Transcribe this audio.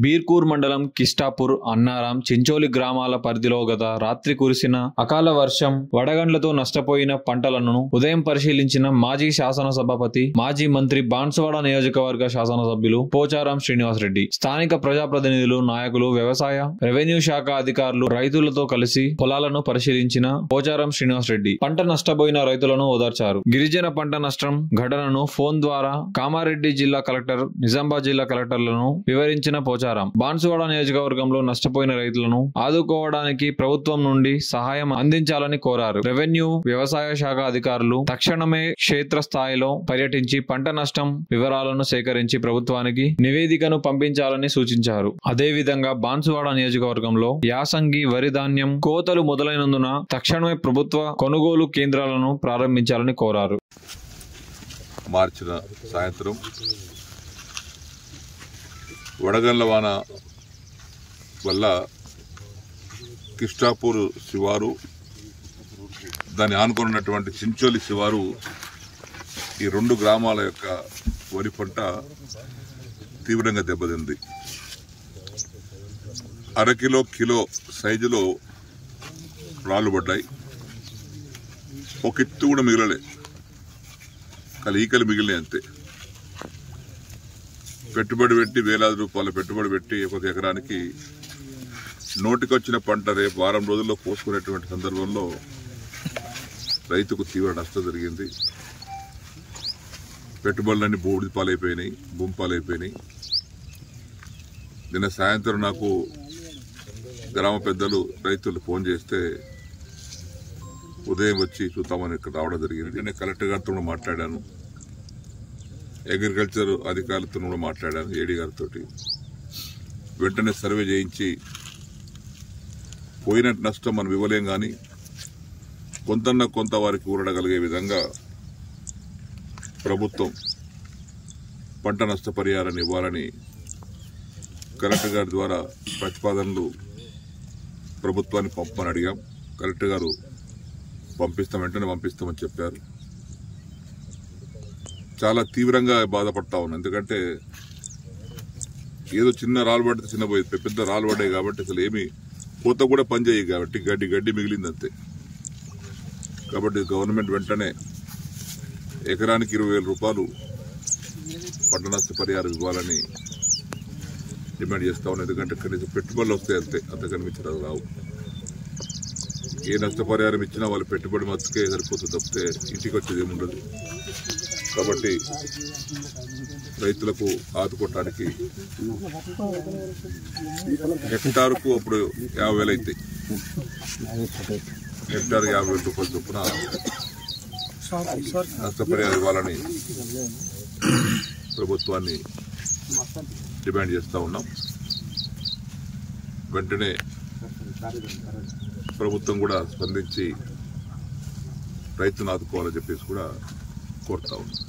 బీర్కూర్ మండలం కిష్టాపూర్, అన్నారం, చించోలి గ్రామాల పరిధిలో గత రాత్రి కురిసిన అకాల వర్షం, వడగండ్లతో నష్టపోయిన పంటలను ఉదయం పరిశీలించిన మాజీ శాసనసభాపతి, మాజీ మంత్రి, బాన్సువాడ నియోజకవర్గ శాసనసభ్యులు పోచారం శ్రీనివాసరెడ్డి, స్థానిక ప్రజాప్రతినిధులు, నాయకులు, వ్యవసాయ, రెవెన్యూ శాఖ అధికారులు, రైతులతో కలిసి పొలాలను పరిశీలించిన పోచారం శ్రీనివాసరెడ్డి పంట నష్టపోయిన రైతులను ఓదార్చారు. గిరిజన పంట నష్టం ఘటనను ఫోన్ ద్వారా కామారెడ్డి జిల్లా కలెక్టర్, నిజామాబాద్ జిల్లా కలెక్టర్లను వివరించిన పోచారం బాన్సువాడ నియోజకవర్గంలో నష్టపోయిన రైతులను ఆదుకోవడానికి ప్రభుత్వం నుండి సహాయం అందించాలని కోరారు. రెవెన్యూ, వ్యవసాయ శాఖ అధికారులు తక్షణమే క్షేత్రస్థాయిలో పర్యటించి పంట నష్టం వివరాలను సేకరించి ప్రభుత్వానికి నివేదికను పంపించాలని సూచించారు. అదేవిధంగా బాన్సువాడ నియోజకవర్గంలో యాసంగి వరి ధాన్యం కోతలు మొదలైనందున తక్షణమే ప్రభుత్వ కొనుగోలు కేంద్రాలను ప్రారంభించాలని కోరారు. మార్చిన సాయంత్రం వడగండ్ల వాన వల్ల కిష్టాపూర్ శివారు, దాన్ని ఆనుకున్నటువంటి చించోలి శివారు, ఈ రెండు గ్రామాల యొక్క వరి పంట తీవ్రంగా దెబ్బతింది. అరకిలో కిలో సైజులో రాళ్ళు పడ్డాయి. ఒక ఎత్తు కూడా మిగలలే, ఈకలు మిగిలినాయి అంతే. పెట్టుబడి పెట్టి వేలాది రూపాయల పెట్టుబడి పెట్టి ఒక ఎకరానికి నోటికొచ్చిన పంట రేపు వారం రోజుల్లో కోసుకునేటువంటి సందర్భంలో రైతుకు తీవ్ర నష్టం జరిగింది. పెట్టుబడులన్నీ బూడిద పాలైపోయినాయి, భూమి పాలైపోయినాయి. నిన్న సాయంత్రం నాకు గ్రామ పెద్దలు, రైతులు ఫోన్ చేస్తే ఉదయం వచ్చి చూద్దామని ఇక్కడ రావడం జరిగింది. నేను కలెక్టర్ గారితో కూడా మాట్లాడాను, అగ్రికల్చర్ అధికారులతో కూడా మాట్లాడాను, ఏడీ గారితో. వెంటనే సర్వే చేయించి పోయిన నష్టం మనం ఇవ్వలేం, కానీ కొంత వారికి ఊరడగలిగే విధంగా ప్రభుత్వం పంట నష్టపరిహారాన్ని ఇవ్వాలని కలెక్టర్ గారి ద్వారా ప్రతిపాదనలు ప్రభుత్వాన్ని పంపమని అడిగాం. కలెక్టర్ గారు వెంటనే పంపిస్తామని చెప్పారు. చాలా తీవ్రంగా బాధపడతా ఉన్నాం. ఎందుకంటే ఏదో చిన్న రాళ్ళు పడితే చిన్న పోయింది, పెద్ద రాళ్ళు పడ్డాయి కాబట్టి అసలు ఏమి కోత కూడా పనిచేయవు, కాబట్టి గడ్డి మిగిలింది అంతే. కాబట్టి గవర్నమెంట్ వెంటనే ఎకరానికి 20,000 రూపాయలు పంట నష్ట పరిహారం ఇవ్వాలని డిమాండ్ చేస్తా ఉన్నాం. ఎందుకంటే కనీసం పెట్టుబడులు వస్తాయి అంతే, అంతకని మించిన రావు. ఏ నష్టపరిహారం ఇచ్చినా వాళ్ళ పెట్టుబడి మత్తుకే సరిపోతుంది తప్పితే ఇంటికి వచ్చేది ఏముండదు. కాబట్టి రైతులకు ఆదుకోవటానికి హెక్టార్కు అప్పుడు 50,000 అవుతాయి. హెక్టార్ 50,000 రూపాయల చొప్పున నష్టపరిహారం ఇవ్వాలని ప్రభుత్వాన్ని డిమాండ్ చేస్తూ ఉన్నాం. వెంటనే ప్రభుత్వం కూడా స్పందించి రైతును ఆదుకోవాలని చెప్పేసి కూడా కోరుతా ఉన్నాం.